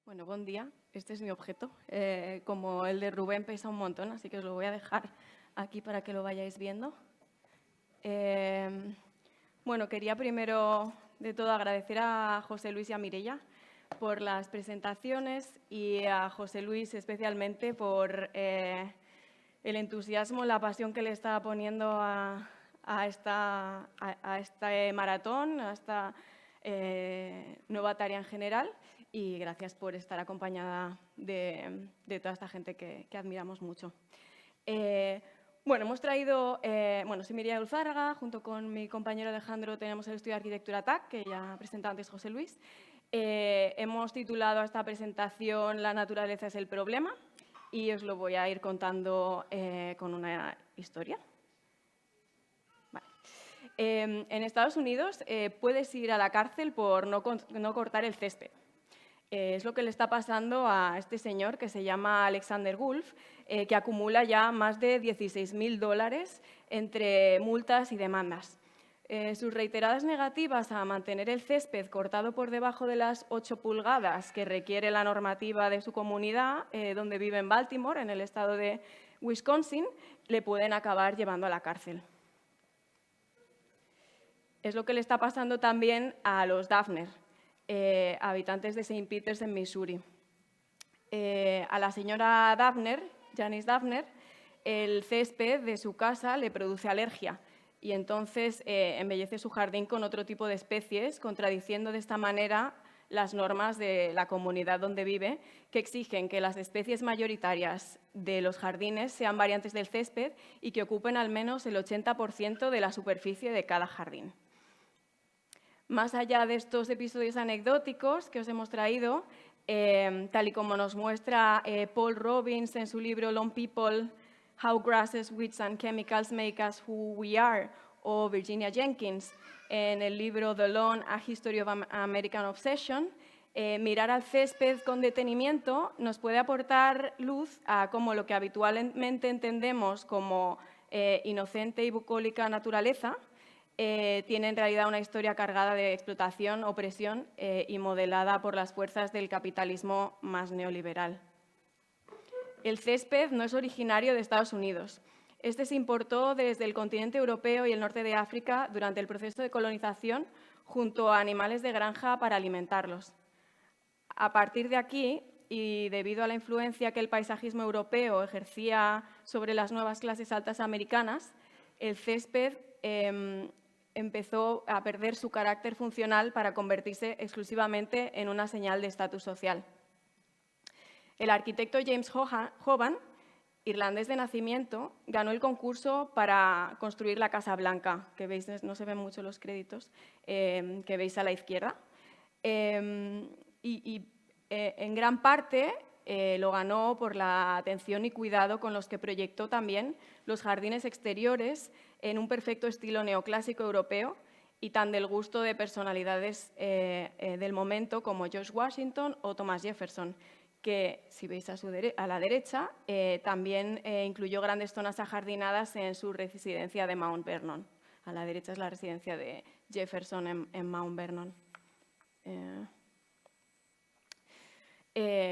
Bueno, buen día. Este es mi objeto. Como el de Rubén pesa un montón, así que os lo voy a dejar aquí para que lo vayáis viendo. Bueno, quería primero de todo agradecer a José Luis y a Mireia por las presentaciones y a José Luis especialmente por el entusiasmo, la pasión que le está poniendo a este maratón, a esta nueva tarea en general. Y gracias por estar acompañada de toda esta gente que admiramos mucho. Bueno, hemos traído, soy Mireia Ulzárraga, junto con mi compañero Alejandro tenemos el estudio de arquitectura TAC, que ya ha presentado antes José Luis. Hemos titulado a esta presentación La naturaleza es el problema y os lo voy a ir contando con una historia. Vale. En Estados Unidos puedes ir a la cárcel por no cortar el césped. Es lo que le está pasando a este señor que se llama Alexander Wolf, que acumula ya más de $16.000 entre multas y demandas. Sus reiteradas negativas a mantener el césped cortado por debajo de las 8 pulgadas que requiere la normativa de su comunidad, donde vive en Baltimore, en el estado de Wisconsin, le pueden acabar llevando a la cárcel. Es lo que le está pasando también a los Daphner, habitantes de St. Peters en Missouri. A la señora Daphner, Janice Daphner, el césped de su casa le produce alergia y entonces embellece su jardín con otro tipo de especies, contradiciendo de esta manera las normas de la comunidad donde vive, que exigen que las especies mayoritarias de los jardines sean variantes del césped y que ocupen al menos el 80% de la superficie de cada jardín. Más allá de estos episodios anecdóticos que os hemos traído, tal y como nos muestra Paul Robbins en su libro Lawn People, How Grasses, Weeds and Chemicals Make Us Who We Are, o Virginia Jenkins en el libro The Lawn, A History of American Obsession, mirar al césped con detenimiento nos puede aportar luz a cómo lo que habitualmente entendemos como inocente y bucólica naturaleza tiene en realidad una historia cargada de explotación, opresión y modelada por las fuerzas del capitalismo más neoliberal. El césped no es originario de Estados Unidos. Este se importó desde el continente europeo y el norte de África durante el proceso de colonización junto a animales de granja para alimentarlos. A partir de aquí, y debido a la influencia que el paisajismo europeo ejercía sobre las nuevas clases altas americanas, el césped empezó a perder su carácter funcional para convertirse exclusivamente en una señal de estatus social. El arquitecto James Hoban, irlandés de nacimiento, ganó el concurso para construir la Casa Blanca, que veis, no se ven mucho los créditos, que veis a la izquierda. En gran parte lo ganó por la atención y cuidado con los que proyectó también los jardines exteriores en un perfecto estilo neoclásico europeo y tan del gusto de personalidades del momento como George Washington o Thomas Jefferson, que, si veis a la derecha, también incluyó grandes zonas ajardinadas en su residencia de Mount Vernon. A la derecha es la residencia de Jefferson en Mount Vernon.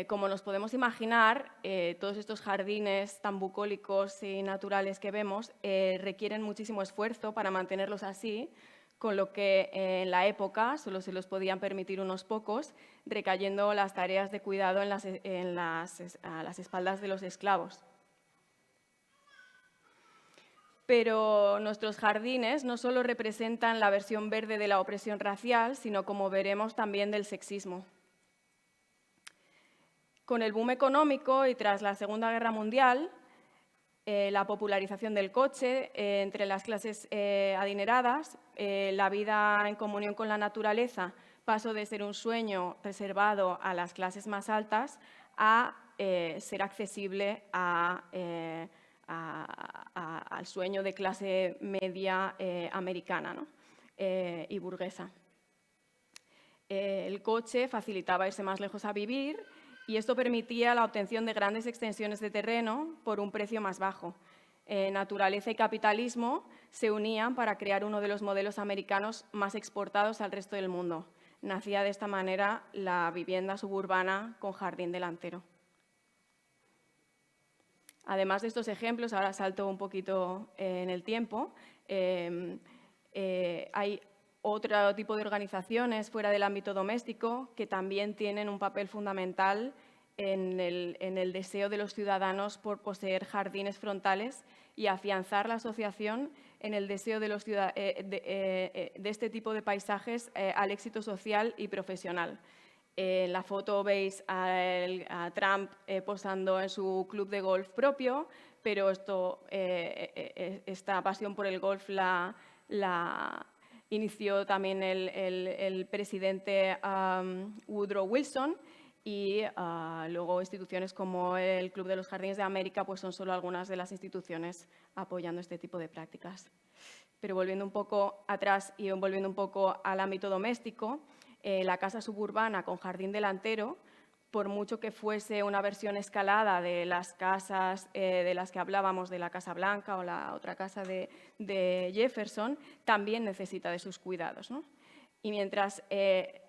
Como nos podemos imaginar, todos estos jardines tan bucólicos y naturales que vemos requieren muchísimo esfuerzo para mantenerlos así, con lo que en la época solo se los podían permitir unos pocos, recayendo las tareas de cuidado a las espaldas de los esclavos. Pero nuestros jardines no solo representan la versión verde de la opresión racial, sino, como veremos, también del sexismo. Con el boom económico y tras la Segunda Guerra Mundial, la popularización del coche entre las clases adineradas, la vida en comunión con la naturaleza pasó de ser un sueño reservado a las clases más altas a ser accesible al sueño de clase media americana, ¿no? Y burguesa. El coche facilitaba irse más lejos a vivir y esto permitía la obtención de grandes extensiones de terreno por un precio más bajo. Naturaleza y capitalismo se unían para crear uno de los modelos americanos más exportados al resto del mundo, nacía de esta manera la vivienda suburbana con jardín delantero. Además de estos ejemplos, ahora salto un poquito en el tiempo, hay otro tipo de organizaciones fuera del ámbito doméstico que también tienen un papel fundamental en el deseo de los ciudadanos por poseer jardines frontales y afianzar la asociación en el deseo de este tipo de paisajes al éxito social y profesional. En la foto veis a Trump posando en su club de golf propio, pero esta pasión por el golf la inició también el presidente Woodrow Wilson, y luego instituciones como el Club de los Jardines de América pues son solo algunas de las instituciones apoyando este tipo de prácticas. Pero volviendo un poco atrás y volviendo un poco al ámbito doméstico, la casa suburbana con jardín delantero, por mucho que fuese una versión escalada de las casas de las que hablábamos, de la Casa Blanca o la otra casa de Jefferson, también necesita de sus cuidados, ¿no? Y mientras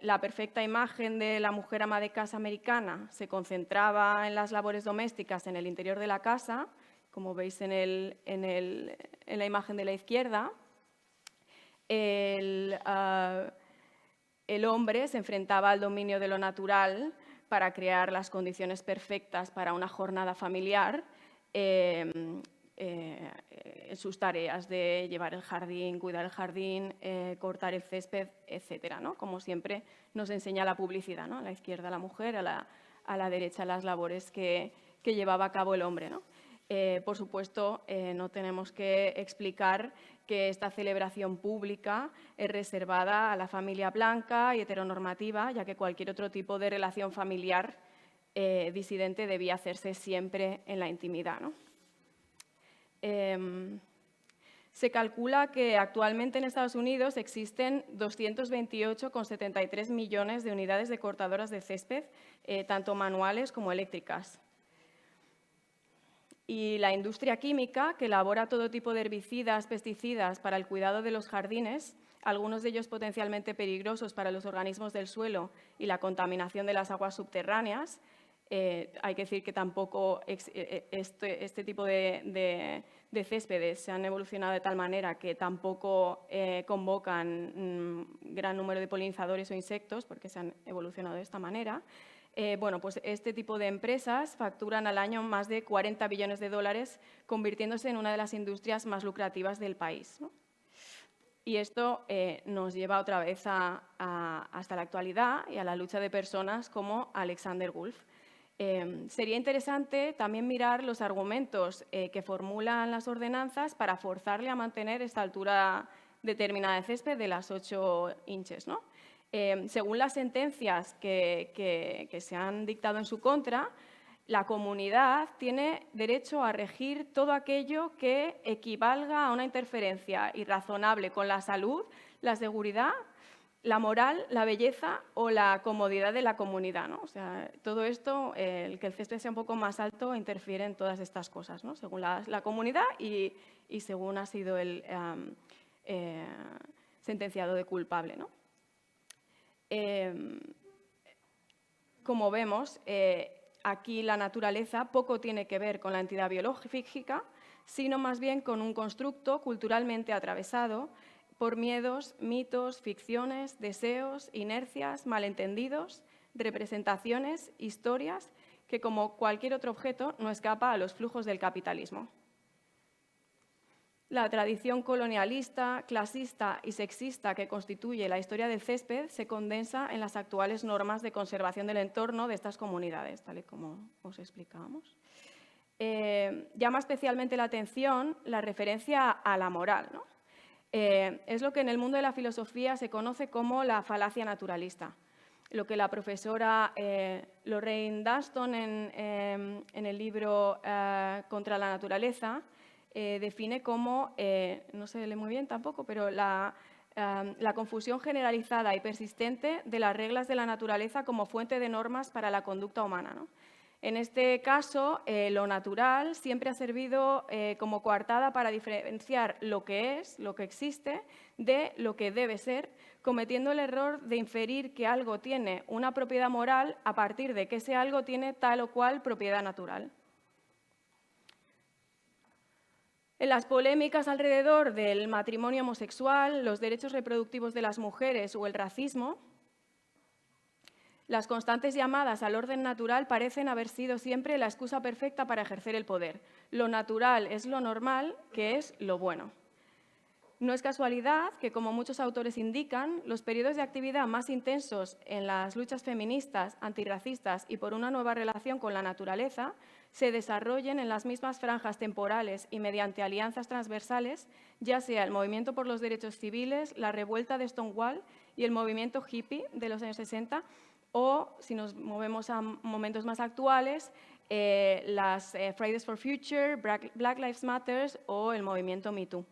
la perfecta imagen de la mujer ama de casa americana se concentraba en las labores domésticas en el interior de la casa, como veis en la imagen de la izquierda, el hombre se enfrentaba al dominio de lo natural para crear las condiciones perfectas para una jornada familiar, sus tareas de llevar el jardín, cuidar el jardín, cortar el césped, etcétera, ¿no? Como siempre nos enseña la publicidad, ¿no? A la izquierda la mujer, a la derecha las labores que llevaba a cabo el hombre, ¿no? Por supuesto, no tenemos que explicar que esta celebración pública es reservada a la familia blanca y heteronormativa, ya que cualquier otro tipo de relación familiar disidente debía hacerse siempre en la intimidad, ¿no? Se calcula que actualmente en Estados Unidos existen 228,73 millones de unidades de cortadoras de césped, tanto manuales como eléctricas. Y la industria química, que elabora todo tipo de herbicidas, pesticidas para el cuidado de los jardines, algunos de ellos potencialmente peligrosos para los organismos del suelo y la contaminación de las aguas subterráneas. Hay que decir que tampoco este tipo de céspedes se han evolucionado de tal manera que tampoco convocan gran número de polinizadores o insectos, porque se han evolucionado de esta manera. Bueno, pues este tipo de empresas facturan al año más de 40 billones de dólares, convirtiéndose en una de las industrias más lucrativas del país, ¿no? Y esto nos lleva otra vez hasta la actualidad y a la lucha de personas como Alexander Wulff. Sería interesante también mirar los argumentos que formulan las ordenanzas para forzarle a mantener esta altura determinada de césped de las 8 inches, ¿no? Según las sentencias que se han dictado en su contra, la comunidad tiene derecho a regir todo aquello que equivalga a una interferencia irrazonable con la salud, la seguridad, la moral, la belleza o la comodidad de la comunidad, ¿no? O sea, todo esto, el que el césped sea un poco más alto, interfiere en todas estas cosas, ¿no? Según la comunidad y según ha sido el sentenciado de culpable, ¿no? Como vemos, aquí la naturaleza poco tiene que ver con la entidad biológica, sino más bien con un constructo culturalmente atravesado por miedos, mitos, ficciones, deseos, inercias, malentendidos, representaciones, historias, que como cualquier otro objeto no escapa a los flujos del capitalismo. La tradición colonialista, clasista y sexista que constituye la historia del césped se condensa en las actuales normas de conservación del entorno de estas comunidades, tal y como os explicábamos. Llama especialmente la atención la referencia a la moral, ¿no? Es lo que en el mundo de la filosofía se conoce como la falacia naturalista, lo que la profesora Lorraine Dunston en el libro Contra la naturaleza define como, no se lee muy bien tampoco, pero la confusión generalizada y persistente de las reglas de la naturaleza como fuente de normas para la conducta humana, ¿no? En este caso, lo natural siempre ha servido como coartada para diferenciar lo que es, lo que existe, de lo que debe ser, cometiendo el error de inferir que algo tiene una propiedad moral a partir de que ese algo tiene tal o cual propiedad natural. En las polémicas alrededor del matrimonio homosexual, los derechos reproductivos de las mujeres o el racismo, las constantes llamadas al orden natural parecen haber sido siempre la excusa perfecta para ejercer el poder. Lo natural es lo normal, que es lo bueno. No es casualidad que, como muchos autores indican, los periodos de actividad más intensos en las luchas feministas, antirracistas y por una nueva relación con la naturaleza se desarrollen en las mismas franjas temporales y mediante alianzas transversales, ya sea el movimiento por los derechos civiles, la revuelta de Stonewall y el movimiento hippie de los años 60, o, si nos movemos a momentos más actuales, las Fridays for Future, Black Lives Matter o el movimiento Me Too.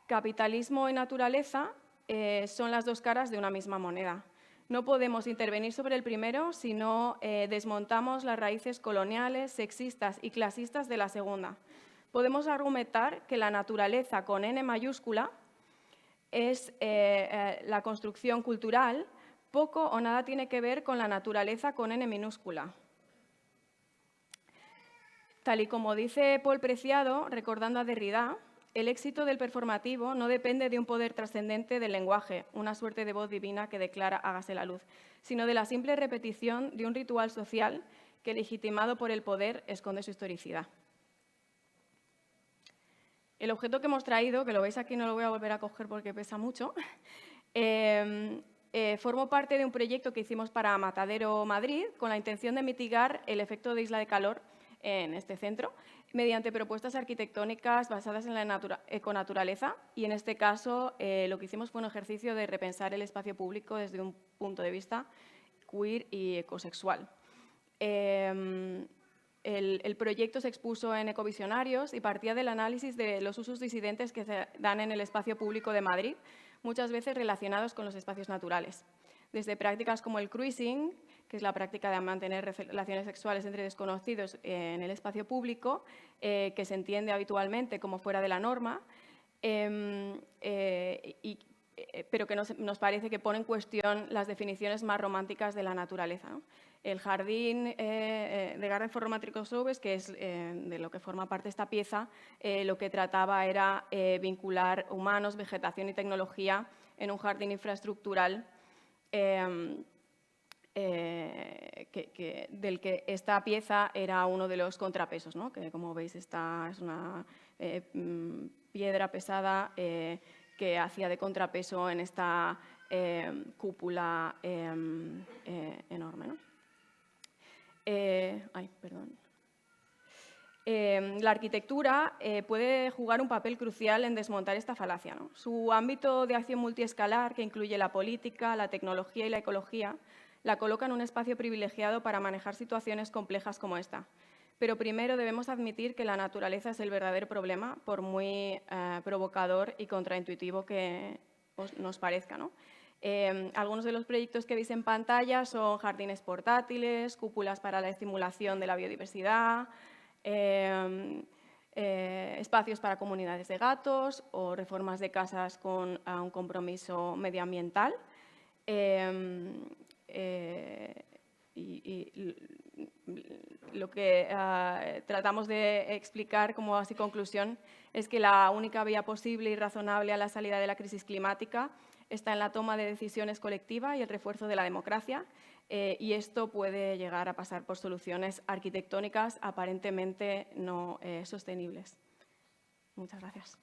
Capitalismo y naturaleza son las dos caras de una misma moneda. No podemos intervenir sobre el primero si no desmontamos las raíces coloniales, sexistas y clasistas de la segunda. Podemos argumentar que la naturaleza con N mayúscula es la construcción cultural, poco o nada tiene que ver con la naturaleza con N minúscula. Tal y como dice Paul Preciado, recordando a Derrida, el éxito del performativo no depende de un poder trascendente del lenguaje, una suerte de voz divina que declara hágase la luz, sino de la simple repetición de un ritual social que, legitimado por el poder, esconde su historicidad. El objeto que hemos traído, que lo veis aquí, no lo voy a volver a coger porque pesa mucho, formó parte de un proyecto que hicimos para Matadero Madrid con la intención de mitigar el efecto de isla de calor en este centro mediante propuestas arquitectónicas basadas en la econaturaleza y en este caso lo que hicimos fue un ejercicio de repensar el espacio público desde un punto de vista queer y ecosexual. El proyecto se expuso en Ecovisionarios y partía del análisis de los usos disidentes que se dan en el espacio público de Madrid, muchas veces relacionados con los espacios naturales. Desde prácticas como el cruising, que es la práctica de mantener relaciones sexuales entre desconocidos en el espacio público, que se entiende habitualmente como fuera de la norma, pero que nos parece que pone en cuestión las definiciones más románticas de la naturaleza, ¿no? El jardín de Garden for Romantic Crossover, que es de lo que forma parte esta pieza, lo que trataba era vincular humanos, vegetación y tecnología en un jardín infraestructural del que esta pieza era uno de los contrapesos, ¿no? Que, como veis, esta es una piedra pesada que hacía de contrapeso en esta cúpula enorme, ¿no? La arquitectura puede jugar un papel crucial en desmontar esta falacia, ¿no? Su ámbito de acción multiescalar, que incluye la política, la tecnología y la ecología, la coloca en un espacio privilegiado para manejar situaciones complejas como esta. Pero primero debemos admitir que la naturaleza es el verdadero problema, por muy provocador y contraintuitivo que nos parezca, ¿no? Algunos de los proyectos que veis en pantalla son jardines portátiles, cúpulas para la estimulación de la biodiversidad, espacios para comunidades de gatos o reformas de casas con un compromiso medioambiental. Y lo que tratamos de explicar como así conclusión es que la única vía posible y razonable a la salida de la crisis climática está en la toma de decisiones colectiva y el refuerzo de la democracia, y esto puede llegar a pasar por soluciones arquitectónicas aparentemente no sostenibles. Muchas gracias.